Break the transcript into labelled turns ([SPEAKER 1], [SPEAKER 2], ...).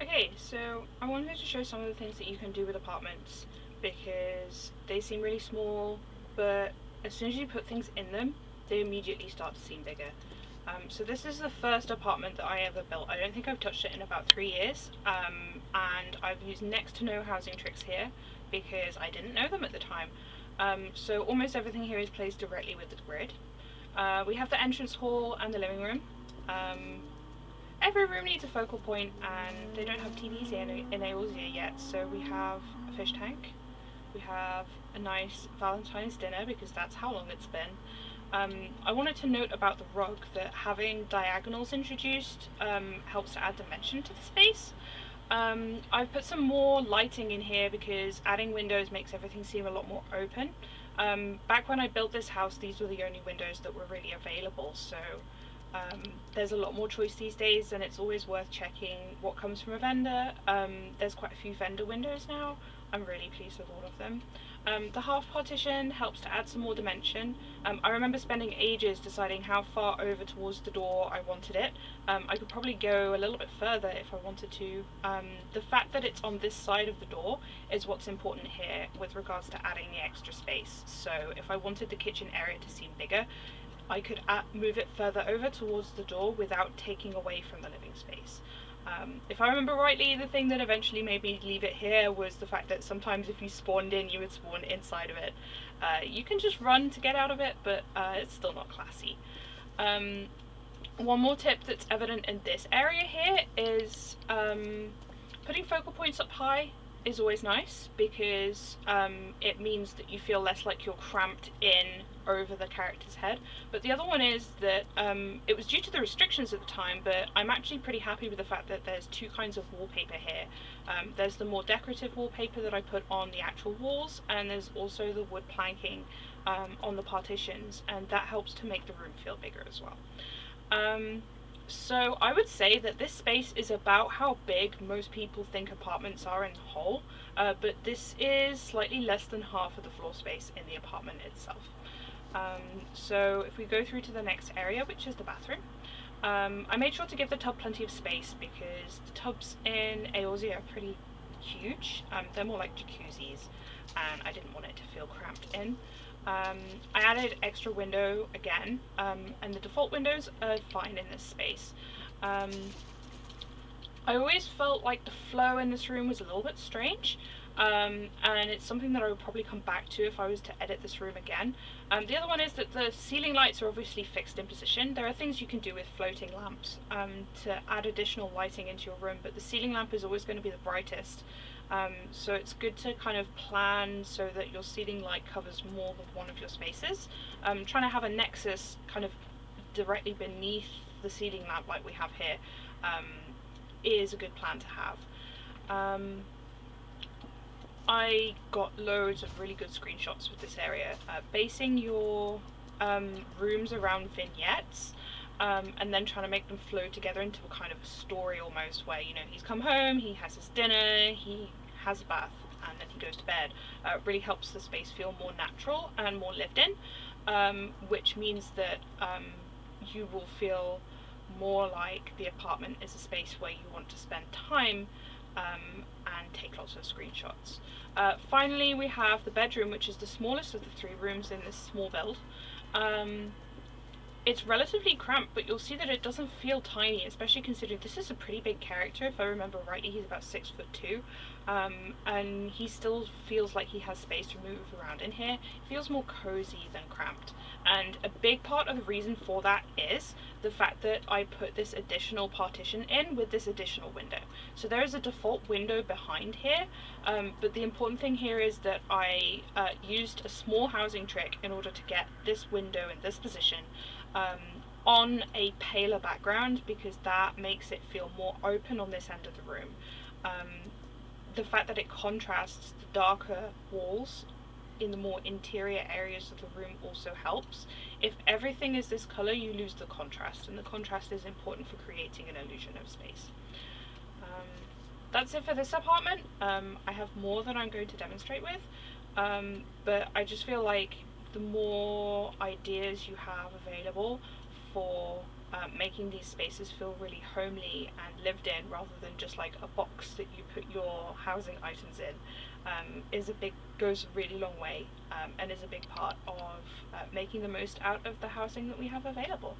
[SPEAKER 1] Okay, so I wanted to show some of the things that you can do with apartments because they seem really small, but as soon as you put things in them, they immediately start to seem bigger. So this is the first apartment that I ever built. I don't think I've touched it in about 3 years, and I've used next to no housing tricks here because I didn't know them at the time. So almost everything here is placed directly with the grid. We have the entrance hall and the living room. Um, every room needs a focal point, and they don't have TVs in Aylesbury yet, so we have a fish tank. We have a nice Valentine's dinner because that's how long it's been. I wanted to note about the rug that having diagonals introduced helps to add dimension to the space. I've put some more lighting in here because adding windows makes everything seem a lot more open. Back when I built this house, these were the only windows that were really available, so there's a lot more choice these days, and it's always worth checking what comes from a vendor. There's quite a few vendor windows now. I'm really pleased with all of them. The half partition helps to add some more dimension. I remember spending ages deciding how far over towards the door I wanted it. I could probably go a little bit further if I wanted to. The fact that it's on this side of the door is what's important here with regards to adding the extra space. So if I wanted the kitchen area to seem bigger, I could move it further over towards the door without taking away from the living space. If I remember rightly, the thing that eventually made me leave it here was the fact that sometimes if you spawned in, you would spawn inside of it. You can just run to get out of it, but it's still not classy. One more tip that's evident in this area here is putting focal points up high is always nice because it means that you feel less like you're cramped in over the character's head. But the other one is that it was due to the restrictions at the time, but I'm actually pretty happy with the fact that there's two kinds of wallpaper here. There's the more decorative wallpaper that I put on the actual walls, and there's also the wood planking on the partitions, and that helps to make the room feel bigger as well. So I would say that this space is about how big most people think apartments are in the whole, but this is slightly less than half of the floor space in the apartment itself. So if we go through to the next area, which is the bathroom, I made sure to give the tub plenty of space because the tubs in Aylesbury are pretty huge. They're more like jacuzzis, and I didn't want it to feel cramped in. I added extra window again, and the default windows are fine in this space. I always felt like the flow in this room was a little bit strange, and it's something that I would probably come back to if I was to edit this room again. The other one is that the ceiling lights are obviously fixed in position. There are things you can do with floating lamps to add additional lighting into your room, but the ceiling lamp is always going to be the brightest. So it's good to kind of plan so that your ceiling light covers more than one of your spaces. Trying to have a nexus kind of directly beneath the ceiling lamp like we have here is a good plan to have. I got loads of really good screenshots with this area. Basing your rooms around vignettes and then trying to make them flow together into a kind of a story almost, where, you know, he's come home, he has his dinner, he has a bath, and then he goes to bed. Really helps the space feel more natural and more lived in, which means that you will feel more like the apartment is a space where you want to spend time and take lots of screenshots. Finally, we have the bedroom, which is the smallest of the three rooms in this small build. It's relatively cramped, but you'll see that it doesn't feel tiny, especially considering this is a pretty big character. If I remember rightly, he's about 6'2", and he still feels like he has space to move around in here. It feels more cozy than cramped, and a big part of the reason for that is the fact that I put this additional partition in with this additional window. So there is a default window behind here, but the important thing here is that I used a small housing trick in order to get this window in this position on a paler background, because that makes it feel more open on this end of the room. The fact that it contrasts the darker walls in the more interior areas of the room also helps. If everything is this colour, you lose the contrast, and the contrast is important for creating an illusion of space. That's it for this apartment. I have more that I'm going to demonstrate with, but I just feel like the more ideas you have available for making these spaces feel really homely and lived in rather than just like a box that you put your housing items in, goes a really long way, and is a big part of making the most out of the housing that we have available.